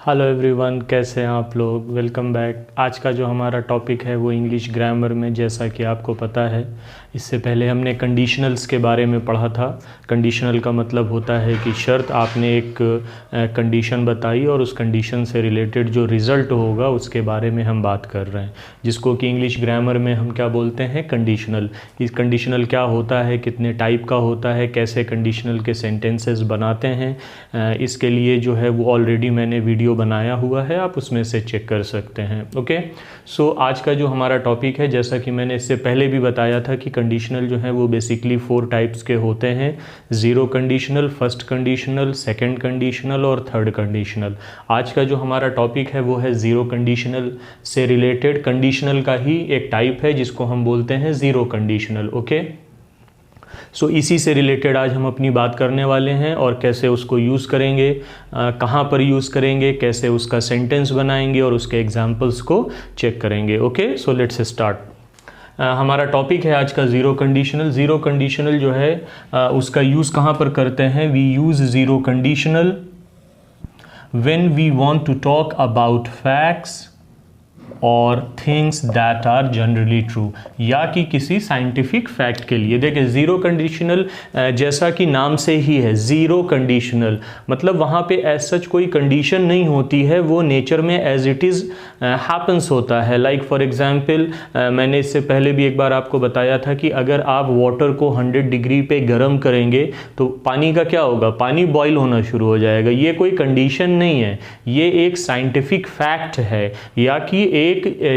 Hello everyone, कैसे हैं आप लोग। Welcome back. आज का जो हमारा टॉपिक है वो इंग्लिश ग्रामर में, जैसा कि आपको पता है इससे पहले हमने कंडीशनल्स के बारे में पढ़ा था। कंडीशनल का मतलब होता है कि शर्त, आपने एक कंडीशन बताई और उस कंडीशन से रिलेटेड जो रिज़ल्ट होगा उसके बारे में हम बात कर रहे हैं, जिसको कि इंग्लिश ग्रामर में हम क्या बोलते हैं, कंडीशनल। इस कंडीशनल क्या होता है, कितने टाइप का होता है, कैसे कंडीशनल के सेंटेंसेस बनाते हैं, इसके लिए जो है वो ऑलरेडी मैंने वीडियो बनाया हुआ है, आप उसमें से चेक कर सकते हैं। ओके, सो आज का जो हमारा टॉपिक है, जैसा कि मैंने इससे पहले भी बताया था कि कंडीशनल जो है वो बेसिकली 4 टाइप्स के होते हैं। Zero conditional, first conditional, second conditional और थर्ड कंडीशनल। आज का जो हमारा टॉपिक है वो है ज़ीरो कंडीशनल से रिलेटेड कंडीशनल का ही एक टाइप है, जिसको हम बोलते हैं ज़ीरो कंडीशनल। ओके, सो इसी से रिलेटेड आज हम अपनी बात करने वाले हैं और कैसे उसको यूज़ करेंगे, कहाँ पर यूज़ करेंगे, कैसे उसका सेंटेंस बनाएंगे और उसके एग्जांपल्स को चेक करेंगे। Okay, so let's start. हमारा टॉपिक है आज का ज़ीरो कंडीशनल। ज़ीरो कंडीशनल जो है उसका यूज़ कहाँ पर करते हैं। We use zero conditional when we want to talk about facts और things that are generally true, या कि किसी साइंटिफिक फैक्ट के लिए। देखिए, ज़ीरो कंडीशनल जैसा कि नाम से ही है, ज़ीरो कंडीशनल मतलब वहाँ पे एज सच कोई कंडीशन नहीं होती है, वो नेचर में एज इट इज़ हैपन्स होता है। लाइक फॉर एग्जांपल, मैंने इससे पहले भी एक बार आपको बताया था कि अगर आप वाटर को 100 डिग्री पे गर्म करेंगे तो पानी का क्या होगा, पानी बॉयल होना शुरू हो जाएगा। ये कोई कंडीशन नहीं है, ये एक साइंटिफिक फैक्ट है, या कि एक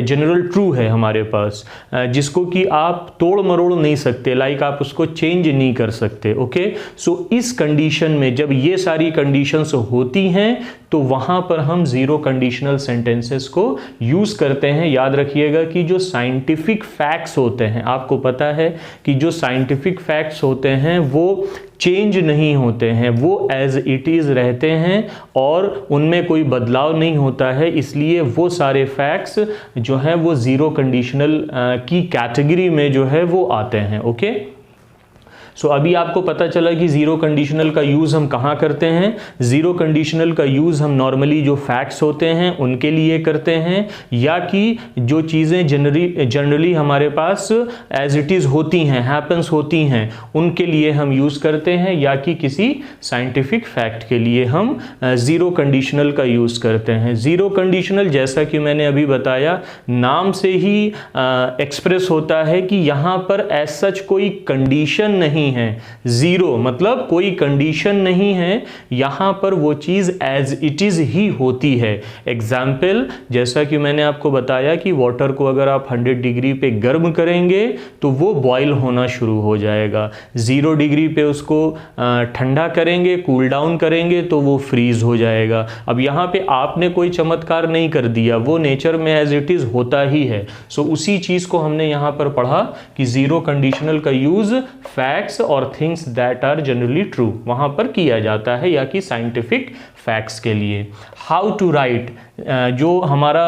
जनरल ट्रू है हमारे पास, जिसको कि आप तोड़ मरोड़ नहीं सकते, लाइक आप उसको चेंज नहीं कर सकते। ओके, सो इस कंडीशन में जब ये सारी कंडीशंस होती हैं तो वहां पर हम ज़ीरो कंडीशनल सेंटेंसेस को यूज करते हैं। याद रखिएगा कि जो साइंटिफिक फैक्ट्स होते हैं, आपको पता है कि जो साइंटिफिक फैक्ट्स होते हैं वो चेंज नहीं होते हैं, वो एज इट इज़ रहते हैं और उनमें कोई बदलाव नहीं होता है। इसलिए वो सारे फैक्ट्स जो हैं वो ज़ीरो कंडीशनल की कैटेगरी में जो है वो आते हैं। ओके, सो अभी आपको पता चला कि ज़ीरो कंडीशनल का यूज़ हम कहाँ करते हैं। ज़ीरो कंडीशनल का यूज़ हम नॉर्मली जो फैक्ट्स होते हैं उनके लिए करते हैं, या कि जो चीज़ें जनरली हमारे पास एज इट इज़ होती हैं, हैपन्स होती हैं, उनके लिए हम यूज़ करते हैं, या कि किसी साइंटिफिक फैक्ट के लिए हम ज़ीरो कंडीशनल का यूज़ करते हैं। ज़ीरो कंडीशनल जैसा कि मैंने अभी बताया, नाम से ही एक्सप्रेस होता है कि यहाँ पर एज सच कोई कंडीशन नहीं है। ज़ीरो मतलब कोई कंडीशन नहीं है, यहां पर वो चीज एज इट इज ही होती है। एग्जाम्पल, जैसा कि मैंने आपको बताया कि वाटर को अगर आप 100 डिग्री पे गर्म करेंगे तो वो बॉयल होना शुरू हो जाएगा। 0 डिग्री पे उसको ठंडा करेंगे, कूल डाउन करेंगे तो वो फ्रीज हो जाएगा। अब यहाँ पे आपने कोई चमत्कार नहीं कर दिया, वो नेचर में एज इट इज होता ही है। सो उसी चीज को हमने यहाँ पर पढ़ा कि ज़ीरो कंडीशनल का यूज फैक्ट्स और things that are generally true वहां पर किया जाता है, या कि साइंटिफिक फैक्ट्स के लिए। हाउ टू राइट, जो हमारा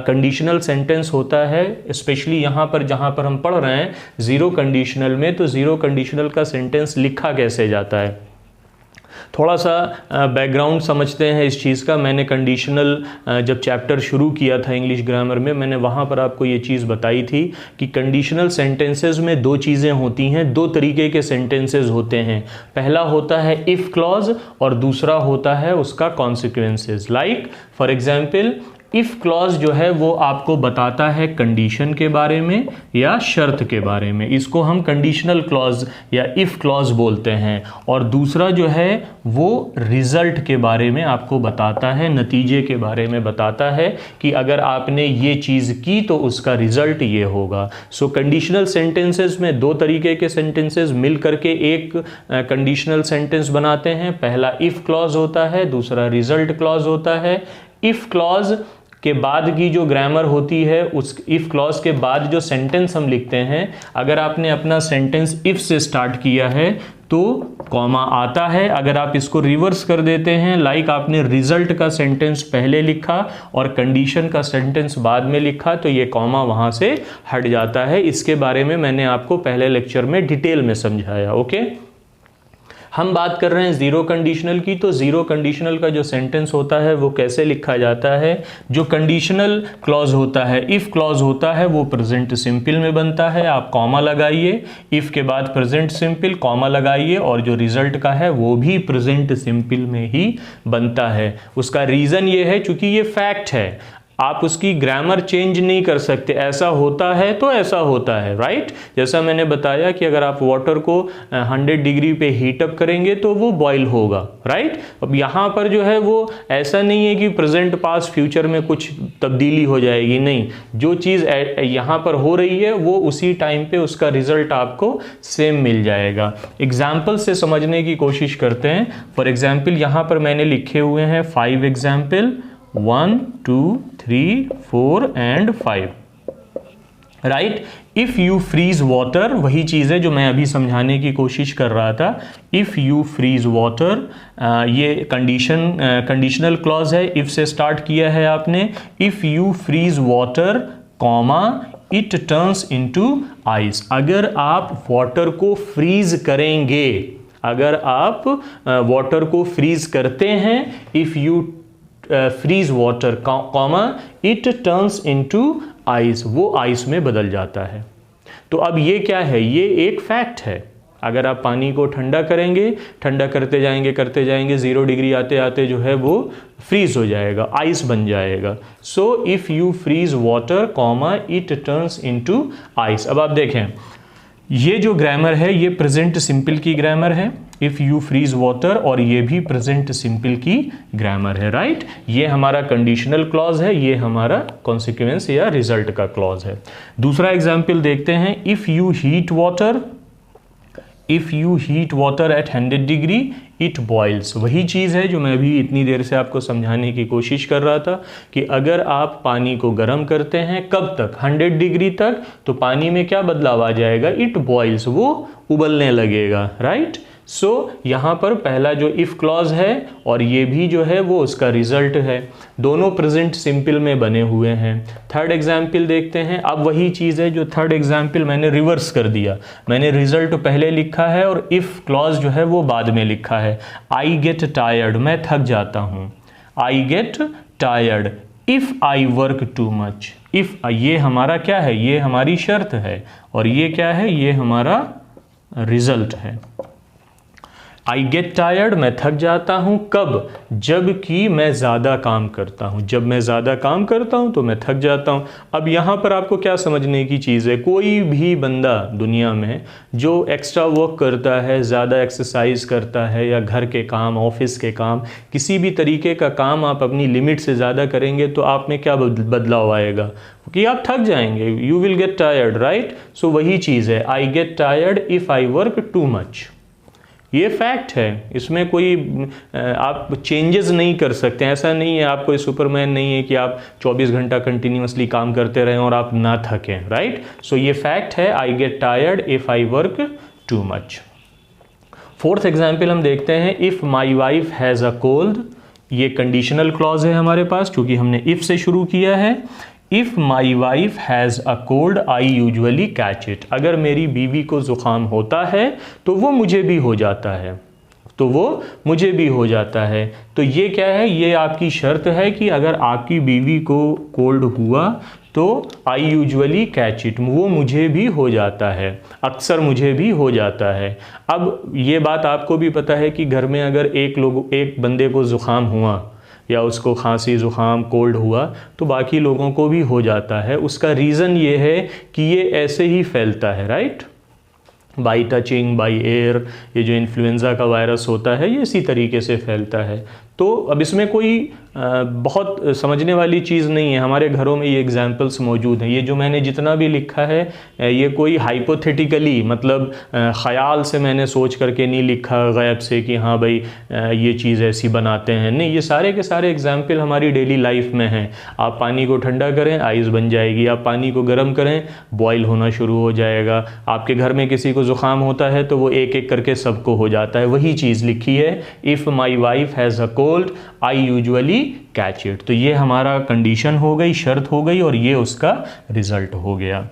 कंडीशनल सेंटेंस होता है, स्पेशली यहाँ पर जहाँ पर हम पढ़ रहे हैं ज़ीरो कंडीशनल में, तो ज़ीरो कंडीशनल का सेंटेंस लिखा कैसे जाता है। थोड़ा सा बैकग्राउंड समझते हैं इस चीज़ का। मैंने कंडीशनल जब चैप्टर शुरू किया था इंग्लिश ग्रामर में, मैंने वहाँ पर आपको ये चीज़ बताई थी कि कंडीशनल सेंटेंसेस में 2 चीज़ें होती हैं, 2 तरीके के सेंटेंसेस होते हैं। पहला होता है इफ़ क्लॉज और दूसरा होता है उसका consequences. Like for example, if clause जो है वो आपको बताता है कंडीशन के बारे में या शर्त के बारे में, इसको हम कंडीशनल क्लॉज या इफ़ क्लॉज बोलते हैं। और दूसरा जो है वो रिजल्ट के बारे में आपको बताता है, नतीजे के बारे में बताता है कि अगर आपने ये चीज़ की तो उसका रिजल्ट ये होगा। सो कंडीशनल सेंटेंसेस में 2 तरीके के सेंटेंसेस मिल करके एक कंडीशनल सेंटेंस बनाते हैं। पहला इफ़ क्लॉज होता है, दूसरा रिजल्ट क्लॉज होता है। इफ़ क्लॉज के बाद की जो ग्रामर होती है, उस इफ़ क्लॉज के बाद जो सेंटेंस हम लिखते हैं, अगर आपने अपना सेंटेंस इफ़ से स्टार्ट किया है तो कॉमा आता है। अगर आप इसको रिवर्स कर देते हैं, लाइक आपने रिजल्ट का सेंटेंस पहले लिखा और कंडीशन का सेंटेंस बाद में लिखा, तो ये कॉमा वहाँ से हट जाता है। इसके बारे में मैंने आपको पहले लेक्चर में डिटेल में समझाया। ओके, हम बात कर रहे हैं ज़ीरो कंडीशनल की, तो ज़ीरो कंडीशनल का जो सेंटेंस होता है वो कैसे लिखा जाता है? जो कंडीशनल क्लॉज होता है, इफ़ क्लॉज होता है, वो प्रेजेंट सिंपल में बनता है। आप कॉमा लगाइए, इफ़ के बाद प्रेजेंट सिंपल कॉमा लगाइए, और जो रिजल्ट का है वो भी प्रेजेंट सिंपल में ही बनता है। उसका रीज़न ये है चूँकि ये फैक्ट है, आप उसकी ग्रामर चेंज नहीं कर सकते। ऐसा होता है तो ऐसा होता है, राइट। जैसा मैंने बताया कि अगर आप वाटर को 100 डिग्री पे हीटअप करेंगे तो वो बॉयल होगा, राइट। अब यहाँ पर जो है वो ऐसा नहीं है कि प्रेजेंट पास्ट फ्यूचर में कुछ तब्दीली हो जाएगी, नहीं। जो चीज़ यहाँ पर हो रही है वो उसी टाइम पे उसका रिजल्ट आपको सेम मिल जाएगा। एग्जाम्पल से समझने की कोशिश करते हैं। फॉर एग्जाम्पल यहाँ पर मैंने लिखे हुए हैं 5 example, 1 2 3 4 and 5, right. If you freeze water, वही चीज़ है जो मैं अभी समझाने की कोशिश कर रहा था। इफ़ यू फ्रीज वाटर, ये कंडीशनल क्लॉज है, इफ़ से स्टार्ट किया है आपने। If you freeze water comma it turns into ice. अगर आप वाटर को फ्रीज करेंगे, अगर आप वाटर को फ्रीज करते हैं, if you freeze water comma it turns into ice, वो आइस में बदल जाता है। तो अब ये क्या है? ये एक फैक्ट है। अगर आप पानी को ठंडा करेंगे, ठंडा करते जाएंगे 0 डिग्री आते आते जो है वो फ्रीज हो जाएगा, आइस बन जाएगा। So if you freeze water comma it turns into ice. अब आप देखें, ये जो ग्रामर है ये प्रेजेंट सिंपल की ग्रामर है, इफ़ यू फ्रीज वाटर, और ये भी प्रेजेंट सिंपल की ग्रामर है, राइट। ये हमारा कंडीशनल क्लॉज है, ये हमारा कॉन्सिक्वेंस या रिजल्ट का क्लॉज है। दूसरा एग्जाम्पल देखते हैं। If you heat water, if you heat water at 100 degree it boils. वही चीज़ है जो मैं अभी इतनी देर से आपको समझाने की कोशिश कर रहा था कि अगर आप पानी को गर्म करते हैं, कब तक? 100 डिग्री तक, तो पानी में क्या बदलाव आ जाएगा? इट बॉइल्स, वो उबलने लगेगा, राइट। सो यहाँ पर पहला जो इफ़ क्लॉज है और ये भी जो है वो उसका रिजल्ट है, दोनों प्रेजेंट सिंपल में बने हुए हैं। थर्ड एग्जाम्पल देखते हैं। अब वही चीज़ है जो थर्ड एग्जाम्पल मैंने रिवर्स कर दिया, मैंने रिजल्ट पहले लिखा है और इफ़ क्लॉज जो है वो बाद में लिखा है। आई गेट टायर्ड, मैं थक जाता हूँ। आई get tired if I work too much. If, ये हमारा क्या है? ये हमारी शर्त है, और ये क्या है? ये हमारा रिजल्ट है। आई गेट टायर्ड, मैं थक जाता हूँ। कब? जब कि मैं ज़्यादा काम करता हूँ। जब मैं ज़्यादा काम करता हूँ तो मैं थक जाता हूँ। अब यहाँ पर आपको क्या समझने की चीज़ है? कोई भी बंदा दुनिया में जो एक्स्ट्रा वर्क करता है, ज़्यादा एक्सरसाइज करता है, या घर के काम, ऑफिस के काम, किसी भी तरीके का काम आप अपनी लिमिट से ज़्यादा करेंगे तो आप में क्या बदलाव आएगा? कि आप थक जाएंगे, you will get tired, right. So वही चीज़ है, I get tired if I work too much. ये फैक्ट है, इसमें कोई आप चेंजेस नहीं कर सकते। ऐसा नहीं है, आप कोई सुपरमैन नहीं है कि आप 24 घंटा कंटिन्यूसली काम करते रहें और आप ना थकें, राइट। सो ये फैक्ट है, I get tired if I work too much. Fourth example हम देखते हैं। If my wife has a cold, ये कंडीशनल क्लॉज है हमारे पास क्योंकि हमने इफ़ से शुरू किया है। If my wife has a cold I usually catch it. अगर मेरी बीवी को ज़ुकाम होता है तो वो मुझे भी हो जाता है, तो वो मुझे भी हो जाता है। तो ये क्या है? ये आपकी शर्त है कि अगर आपकी बीवी को कोल्ड हुआ तो आई यूजुअली कैच इट, वो मुझे भी हो जाता है, अक्सर मुझे भी हो जाता है। अब ये बात आपको भी पता है कि घर में अगर एक बंदे को ज़ुकाम हुआ या उसको खांसी ज़ुकाम कोल्ड हुआ तो बाकी लोगों को भी हो जाता है। उसका रीज़न ये है कि ये ऐसे ही फैलता है, right. By touching, by air, ये जो इन्फ्लुएंज़ा का वायरस होता है ये इसी तरीके से फैलता है। तो अब इसमें कोई बहुत समझने वाली चीज़ नहीं है। हमारे घरों में ये एग्जाम्पल्स मौजूद हैं। ये जो मैंने जितना भी लिखा है ये कोई हाइपोथेटिकली, मतलब ख़याल से मैंने सोच करके नहीं लिखा गैब से कि हाँ भाई ये चीज़ ऐसी बनाते हैं, नहीं। ये सारे के सारे एग्जाम्पल हमारी डेली लाइफ में हैं। आप पानी को ठंडा करें, आइस बन जाएगी। आप पानी को गर्म करें, बॉयल होना शुरू हो जाएगा। आपके घर में किसी को ज़ुकाम होता है तो वो एक एक करके सबको हो जाता है। वही चीज़ लिखी है, if my wife has a cold I usually catch it. तो ये हमारा कंडीशन हो गई, शर्त हो गई, और ये उसका रिजल्ट हो गया।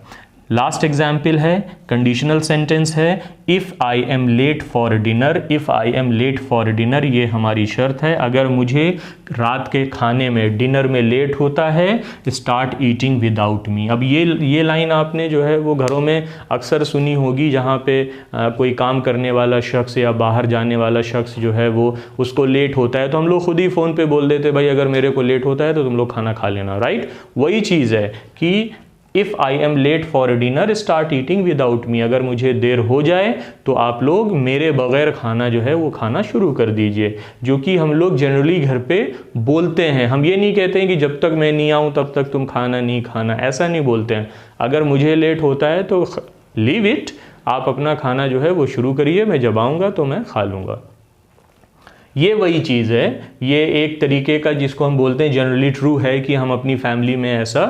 लास्ट एग्जाम्पल है, कंडीशनल सेंटेंस है, if I am late for dinner. If I am late for dinner ये हमारी शर्त है, अगर मुझे रात के खाने में डिनर में लेट होता है, स्टार्ट ईटिंग विदाउट मी। अब ये लाइन आपने जो है वो घरों में अक्सर सुनी होगी, जहाँ पे कोई काम करने वाला शख्स या बाहर जाने वाला शख्स जो है वो उसको लेट होता है तो हम लोग खुद ही फ़ोन पे बोल देते भाई अगर मेरे को लेट होता है तो तुम लोग खाना खा लेना, राइट। वही चीज़ है कि if I am late for dinner start eating without me. अगर मुझे देर हो जाए तो आप लोग मेरे बगैर खाना जो है वो खाना शुरू कर दीजिए, जो कि हम लोग जनरली घर पे बोलते हैं। हम ये नहीं कहते हैं कि जब तक मैं नहीं आऊँ तब तक तुम खाना नहीं खाना, ऐसा नहीं बोलते हैं। अगर मुझे लेट होता है तो लीव इट, आप अपना खाना जो है वो शुरू करिए, मैं जब आऊँगा तो मैं खा लूँगा। ये वही चीज़ है, ये एक तरीके का जिसको हम बोलते हैं जनरली ट्रू है कि हम अपनी फैमिली में ऐसा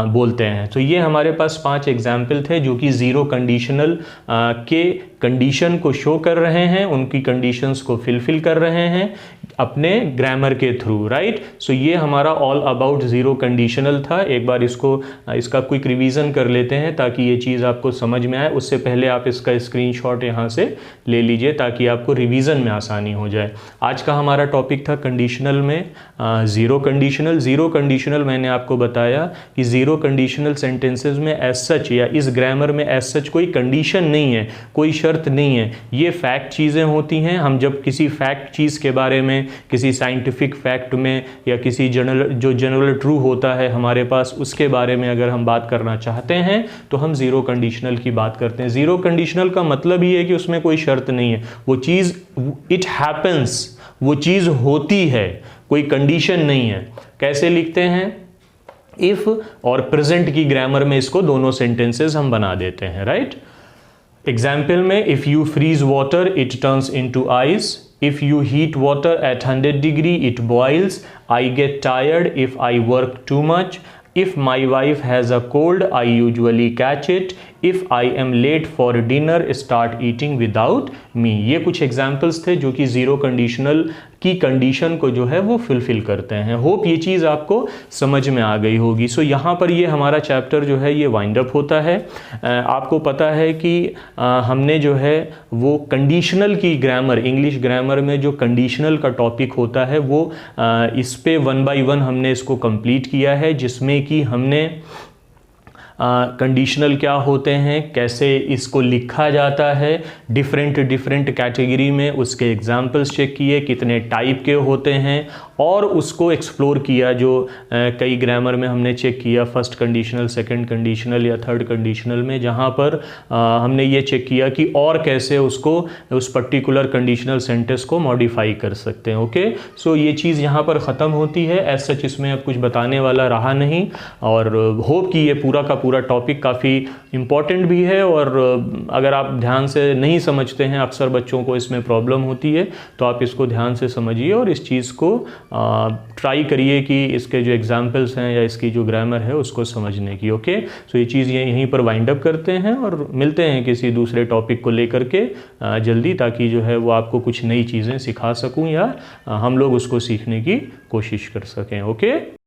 बोलते हैं। तो ये हमारे पास 5 एग्जाम्पल थे जो कि ज़ीरो कंडीशनल के कंडीशन को शो कर रहे हैं, उनकी कंडीशंस को फिलफिल कर रहे हैं अपने ग्रामर के थ्रू, राइट। सो ये हमारा ऑल अबाउट ज़ीरो कंडीशनल था। एक बार इसका क्विक रिवीजन कर लेते हैं ताकि ये चीज़ आपको समझ में आए। उससे पहले आप इसका स्क्रीनशॉट यहाँ से ले लीजिए ताकि आपको रिवीजन में आसानी हो जाए। आज का हमारा टॉपिक था कंडीशनल में ज़ीरो कंडीशनल। ज़ीरो कंडीशनल मैंने आपको बताया कि ज़ीरो कंडीशनल सेंटेंसेस में एज सच या इस ग्रामर में एज सच कोई कंडीशन नहीं है, कोई शर्त नहीं है। ये फैक्ट चीज़ें होती हैं। हम जब किसी फैक्ट चीज़ के बारे में, किसी साइंटिफिक फैक्ट में या किसी जनरल ट्रू होता है हमारे पास, उसके बारे में अगर हम बात करना चाहते हैं तो हम ज़ीरो कंडीशनल की बात करते हैं। ज़ीरो कंडीशनल का मतलब ही है कि उसमें कोई शर्त नहीं है, वो चीज़ इट हैपन्स, वो चीज़ होती है, कोई कंडीशन नहीं है। कैसे लिखते हैं? इफ और प्रेजेंट की ग्रामर में इसको दोनों सेंटेंसेस हम बना देते हैं, राइट। एग्जाम्पल में if you freeze water it turns into ice, if you heat water at 100 degree it boils, I get tired if I work too much, if my wife has a cold I usually catch it, if I am late for dinner start eating without me। ये कुछ examples थे जो कि zero conditional की condition को जो है वो फुलफिल करते हैं। होप ये चीज़ आपको समझ में आ गई होगी। सो यहाँ पर ये हमारा चैप्टर जो है ये वाइंड अप होता है। आपको पता है कि हमने जो है वो कंडीशनल की ग्रामर, इंग्लिश ग्रामर में जो कंडीशनल का टॉपिक होता है वो इस पे 1 बाय 1 हमने इसको कंप्लीट किया है, जिसमें कि हमने कंडीशनल क्या होते हैं, कैसे इसको लिखा जाता है, डिफरेंट कैटेगरी में उसके एग्जाम्पल्स चेक किए, कितने टाइप के होते हैं, और उसको एक्सप्लोर किया जो कई ग्रामर में हमने चेक किया, फर्स्ट कंडीशनल, सेकंड कंडीशनल या थर्ड कंडीशनल में, जहाँ पर हमने ये चेक किया कि और कैसे उसको उस पर्टिकुलर कंडीशनल सेंटेंस को मॉडिफाई कर सकते हैं। ओके, सो ये चीज़ यहाँ पर ख़त्म होती है। एज सच इसमें अब कुछ बताने वाला रहा नहीं, और होप कि ये पूरा का पूरा टॉपिक काफ़ी इम्पॉर्टेंट भी है, और अगर आप ध्यान से नहीं समझते हैं, अक्सर बच्चों को इसमें प्रॉब्लम होती है, तो आप इसको ध्यान से समझिए और इस चीज़ को ट्राई करिए कि इसके जो एग्जाम्पल्स हैं या इसकी जो ग्रामर है उसको समझने की। ओके, सो ये चीज़ यहीं पर वाइंड अप करते हैं और मिलते हैं किसी दूसरे टॉपिक को लेकर के जल्दी, ताकि जो है वो आपको कुछ नई चीज़ें सिखा सकूं या हम लोग उसको सीखने की कोशिश कर सकें। ओके।